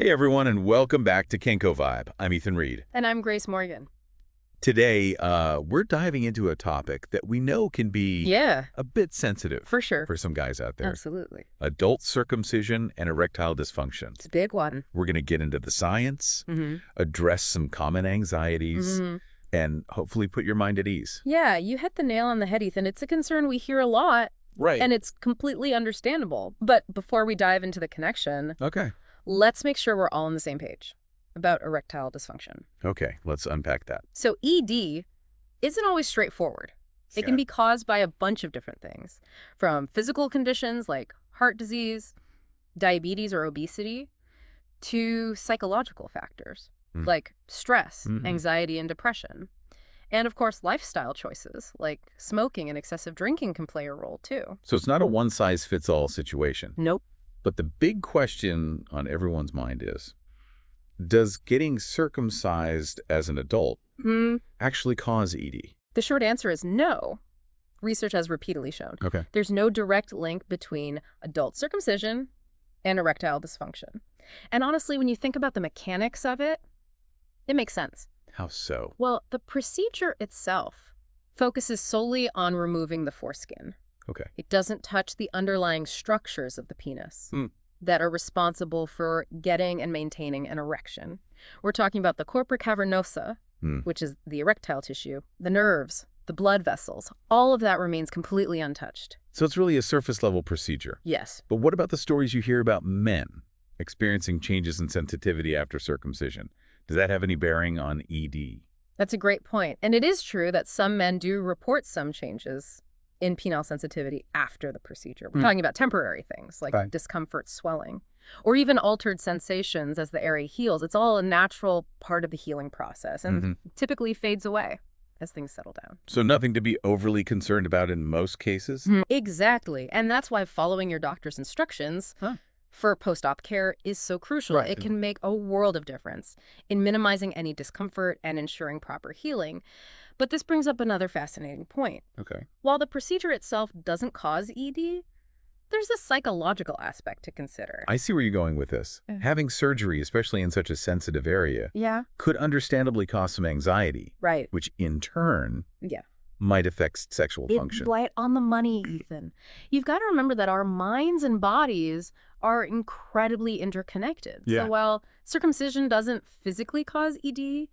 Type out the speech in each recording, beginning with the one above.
Hey everyone, and welcome back to KenkoVibe. I'm Ethan Reed. And I'm Grace Morgan. Today, we're diving into a topic that we know can be a bit sensitive for sure for some guys out there. Absolutely. Adult circumcision and erectile dysfunction. It's a big one. We're going to get into the science, address some common anxieties, and hopefully put your mind at ease. Yeah, you hit the nail on the head, Ethan. It's a concern we hear a lot. Right. And it's completely understandable. But before we dive into the connection, let's make sure we're all on the same page about erectile dysfunction. Okay, let's unpack that. So ED isn't always straightforward. It can be caused by a bunch of different things, from physical conditions like heart disease, diabetes or obesity, to psychological factors like stress, anxiety, and depression. And of course, lifestyle choices like smoking and excessive drinking can play a role too. So it's not a one-size-fits-all situation. Nope. But the big question on everyone's mind is, does getting circumcised as an adult actually cause ED? The short answer is no. Research has repeatedly shown. There's no direct link between adult circumcision and erectile dysfunction. And honestly, when you think about the mechanics of it, it makes sense. How so? Well, the procedure itself focuses solely on removing the foreskin. It doesn't touch the underlying structures of the penis that are responsible for getting and maintaining an erection. We're talking about the corpora cavernosa, which is the erectile tissue, the nerves, the blood vessels. All of that remains completely untouched. So it's really a surface-level procedure. Yes. But what about the stories you hear about men experiencing changes in sensitivity after circumcision? Does that have any bearing on ED? That's a great point. And it is true that some men do report some changes in penile sensitivity after the procedure. We're talking about temporary things like discomfort, swelling, or even altered sensations as the area heals. It's all a natural part of the healing process and typically fades away as things settle down. So nothing to be overly concerned about in most cases? Exactly. And that's why following your doctor's instructions for post-op care is so crucial. It can make a world of difference in minimizing any discomfort and ensuring proper healing. But this brings up another fascinating point. While the procedure itself doesn't cause ED, there's a psychological aspect to consider. I see where you're going with this. Having surgery, especially in such a sensitive area, could understandably cause some anxiety, which in turn might affect sexual function. Right on the money, Ethan. You've got to remember that our minds and bodies are incredibly interconnected. So while circumcision doesn't physically cause ED,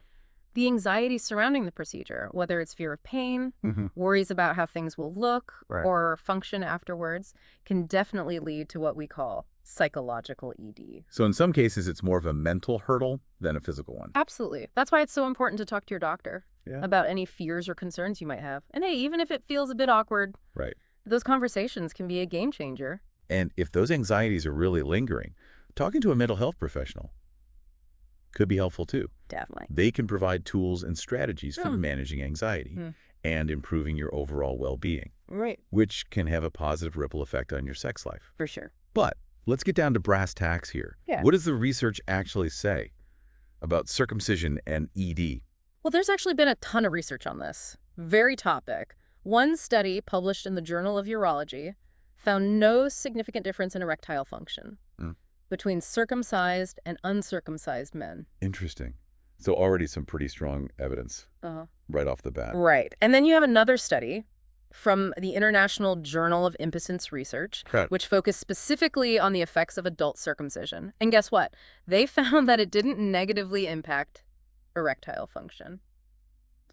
the anxiety surrounding the procedure, whether it's fear of pain, worries about how things will look or function afterwards, can definitely lead to what we call psychological ED. So in some cases, it's more of a mental hurdle than a physical one. Absolutely. That's why it's so important to talk to your doctor about any fears or concerns you might have. And hey, even if it feels a bit awkward, those conversations can be a game changer. And if those anxieties are really lingering, talking to a mental health professional could be helpful too. Definitely. They can provide tools and strategies for managing anxiety and improving your overall well-being, which can have a positive ripple effect on your sex life. For sure. But let's get down to brass tacks here. What does the research actually say about circumcision and ED? Well, there's actually been a ton of research on this very topic. One study published in the Journal of Urology found no significant difference in erectile function between circumcised and uncircumcised men. Interesting. So already some pretty strong evidence right off the bat. Right. And then you have another study from the International Journal of Impotence Research, which focused specifically on the effects of adult circumcision. And guess what? They found that it didn't negatively impact erectile function,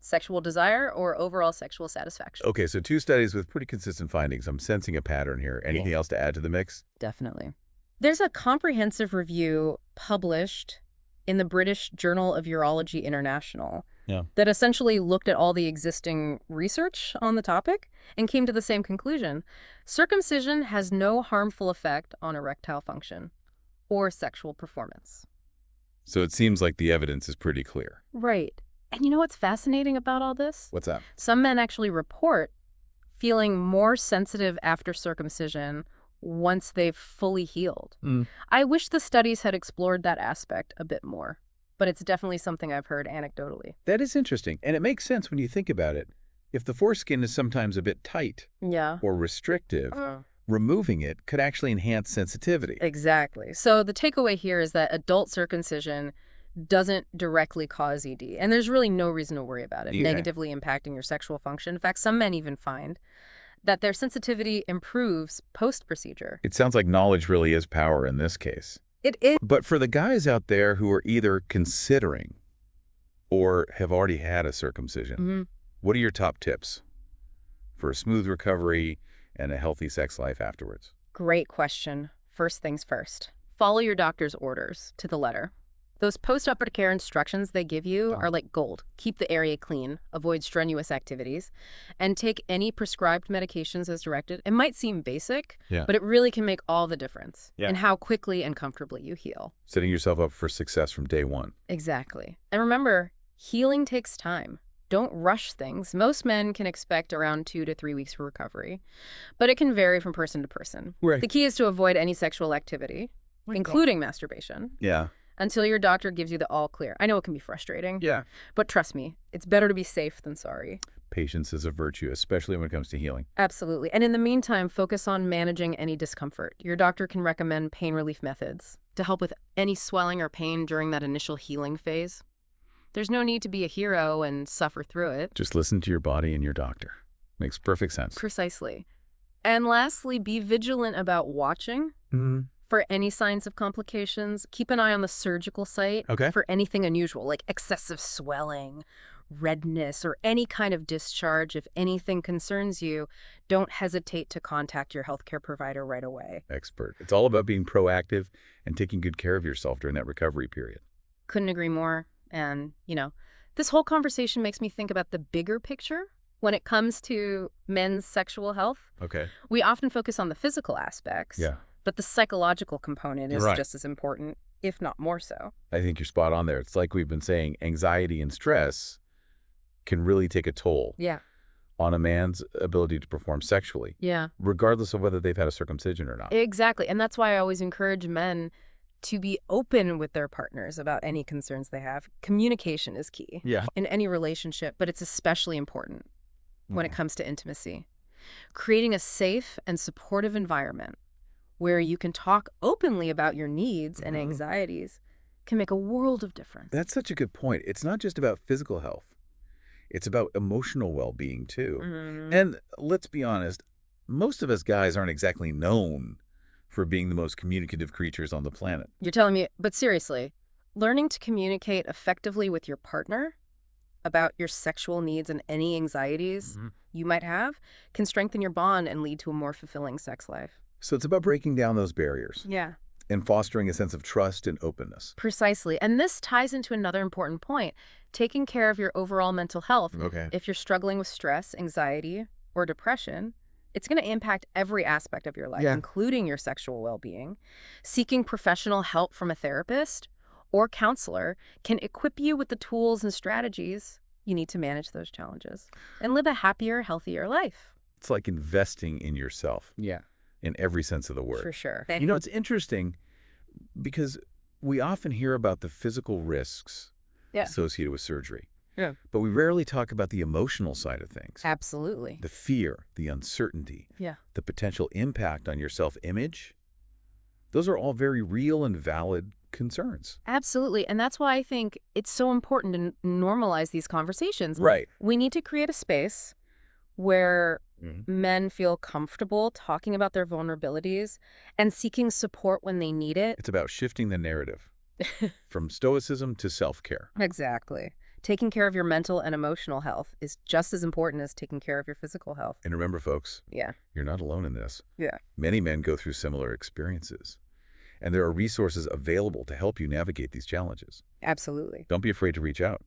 sexual desire, or overall sexual satisfaction. Okay, so two studies with pretty consistent findings. I'm sensing a pattern here. Anything else to add to the mix? Definitely. There's a comprehensive review published in the British Journal of Urology International that essentially looked at all the existing research on the topic and came to the same conclusion. Circumcision has no harmful effect on erectile function or sexual performance. So it seems like the evidence is pretty clear. Right. And you know what's fascinating about all this? What's that? Some men actually report feeling more sensitive after circumcision once they've fully healed. I wish the studies had explored that aspect a bit more, but it's definitely something I've heard anecdotally. That is interesting, and it makes sense when you think about it. If the foreskin is sometimes a bit tight or restrictive, removing it could actually enhance sensitivity. Exactly. So the takeaway here is that adult circumcision doesn't directly cause ED, and there's really no reason to worry about it negatively impacting your sexual function. In fact, some men even find that their sensitivity improves post-procedure. It sounds like knowledge really is power in this case. It is. But for the guys out there who are either considering or have already had a circumcision, what are your top tips for a smooth recovery and a healthy sex life afterwards? Great question. First things first. Follow your doctor's orders to the letter. Those post-op care instructions they give you are like gold. Keep the area clean, avoid strenuous activities, and take any prescribed medications as directed. It might seem basic, but it really can make all the difference in how quickly and comfortably you heal. Setting yourself up for success from day one. Exactly. And remember, healing takes time. Don't rush things. Most men can expect around 2 to 3 weeks for recovery, but it can vary from person to person. Right. The key is to avoid any sexual activity, including masturbation. Until your doctor gives you the all clear. I know it can be frustrating. But trust me, it's better to be safe than sorry. Patience is a virtue, especially when it comes to healing. Absolutely. And in the meantime, focus on managing any discomfort. Your doctor can recommend pain relief methods to help with any swelling or pain during that initial healing phase. There's no need to be a hero and suffer through it. Just listen to your body and your doctor. Makes perfect sense. Precisely. And lastly, be vigilant about watching. For any signs of complications. Keep an eye on the surgical site for anything unusual, like excessive swelling, redness, or any kind of discharge. If anything concerns you, don't hesitate to contact your healthcare provider right away. Expert. It's all about being proactive and taking good care of yourself during that recovery period. Couldn't agree more. And, this whole conversation makes me think about the bigger picture when it comes to men's sexual health. We often focus on the physical aspects. But the psychological component is just as important, if not more so. I think you're spot on there. It's like we've been saying, anxiety and stress can really take a toll on a man's ability to perform sexually, regardless of whether they've had a circumcision or not. Exactly. And that's why I always encourage men to be open with their partners about any concerns they have. Communication is key in any relationship, but it's especially important when it comes to intimacy. Creating a safe and supportive environment where you can talk openly about your needs and anxieties can make a world of difference. That's such a good point. It's not just about physical health. It's about emotional well-being, too. And let's be honest, most of us guys aren't exactly known for being the most communicative creatures on the planet. You're telling me, but seriously, learning to communicate effectively with your partner about your sexual needs and any anxieties you might have can strengthen your bond and lead to a more fulfilling sex life. So it's about breaking down those barriers. And fostering a sense of trust and openness. Precisely. And this ties into another important point. Taking care of your overall mental health. If you're struggling with stress, anxiety, or depression, it's going to impact every aspect of your life, including your sexual well-being. Seeking professional help from a therapist or counselor can equip you with the tools and strategies you need to manage those challenges and live a happier, healthier life. It's like investing in yourself. In every sense of the word. For sure. It's interesting because we often hear about the physical risks associated with surgery. But we rarely talk about the emotional side of things. Absolutely. The fear, the uncertainty, the potential impact on your self-image. Those are all very real and valid concerns. Absolutely. And that's why I think it's so important to normalize these conversations. We need to create a space where men feel comfortable talking about their vulnerabilities and seeking support when they need it. It's about shifting the narrative from stoicism to self-care. Exactly. Taking care of your mental and emotional health is just as important as taking care of your physical health. And remember, folks, you're not alone in this. Many men go through similar experiences, and there are resources available to help you navigate these challenges. Absolutely. Don't be afraid to reach out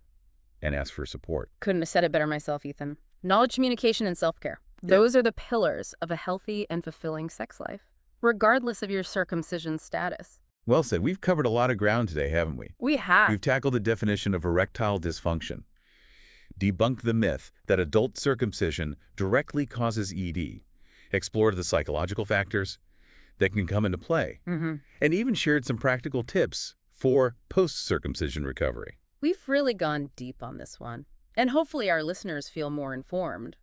and ask for support. Couldn't have said it better myself, Ethan. Knowledge, communication, and self-care. Those are the pillars of a healthy and fulfilling sex life, regardless of your circumcision status. Well said. We've covered a lot of ground today, haven't we? We have. We've tackled the definition of erectile dysfunction, debunked the myth that adult circumcision directly causes ED, explored the psychological factors that can come into play, and even shared some practical tips for post-circumcision recovery. We've really gone deep on this one, and hopefully our listeners feel more informed.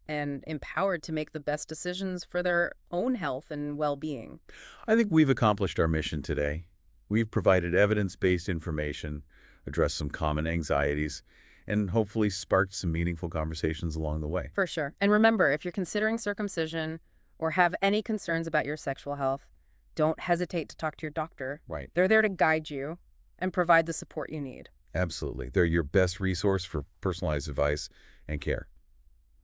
and empowered to make the best decisions for their own health and well-being. I think we've accomplished our mission today. We've provided evidence-based information, addressed some common anxieties, and hopefully sparked some meaningful conversations along the way. For sure. And remember, if you're considering circumcision or have any concerns about your sexual health, don't hesitate to talk to your doctor. Right. They're there to guide you and provide the support you need. Absolutely. They're your best resource for personalized advice and care.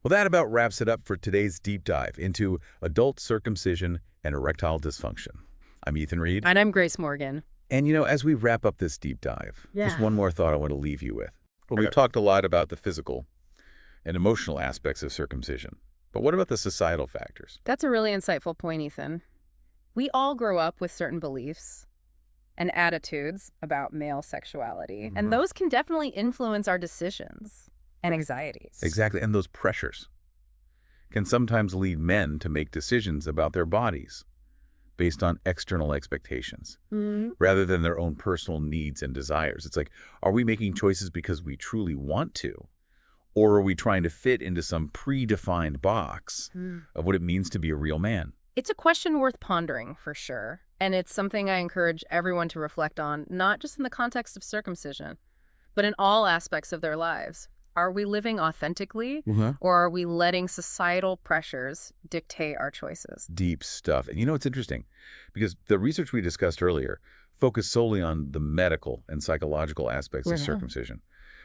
Well, that about wraps it up for today's deep dive into adult circumcision and erectile dysfunction. I'm Ethan Reed. And I'm Grace Morgan. And, as we wrap up this deep dive, just one more thought I want to leave you with. Well, we've talked a lot about the physical and emotional aspects of circumcision. But what about the societal factors? That's a really insightful point, Ethan. We all grow up with certain beliefs and attitudes about male sexuality, and those can definitely influence our decisions and anxieties. Exactly, and those pressures can sometimes lead men to make decisions about their bodies based on external expectations rather than their own personal needs and desires. It's like, are we making choices because we truly want to, or are we trying to fit into some predefined box of what it means to be a real man? It's a question worth pondering, for sure. And it's something I encourage everyone to reflect on, not just in the context of circumcision, but in all aspects of their lives. Are we living authentically, or are we letting societal pressures dictate our choices? Deep stuff. And it's interesting, because the research we discussed earlier focused solely on the medical and psychological aspects of circumcision.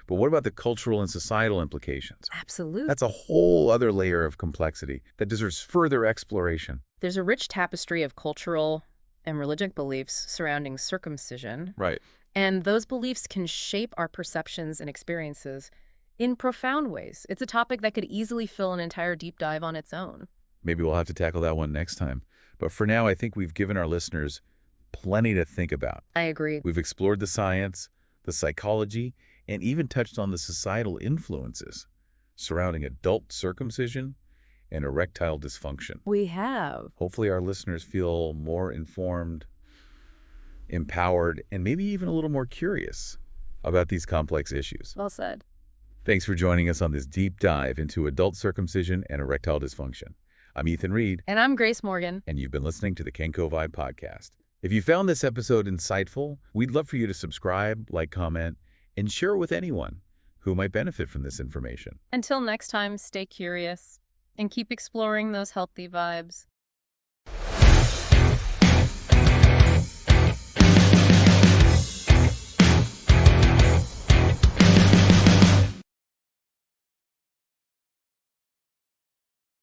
But what about the cultural and societal implications? Absolutely. That's a whole other layer of complexity that deserves further exploration. There's a rich tapestry of cultural and religious beliefs surrounding circumcision. Right. And those beliefs can shape our perceptions and experiences in profound ways. It's a topic that could easily fill an entire deep dive on its own. Maybe we'll have to tackle that one next time. But for now, I think we've given our listeners plenty to think about. I agree. We've explored the science, the psychology, and even touched on the societal influences surrounding adult circumcision and erectile dysfunction. We have. Hopefully our listeners feel more informed, empowered, and maybe even a little more curious about these complex issues. Well said. Thanks for joining us on this deep dive into adult circumcision and erectile dysfunction. I'm Ethan Reed. And I'm Grace Morgan. And you've been listening to the KenkoVibe podcast. If you found this episode insightful, we'd love for you to subscribe, like, comment, and share it with anyone who might benefit from this information. Until next time, stay curious and keep exploring those healthy vibes.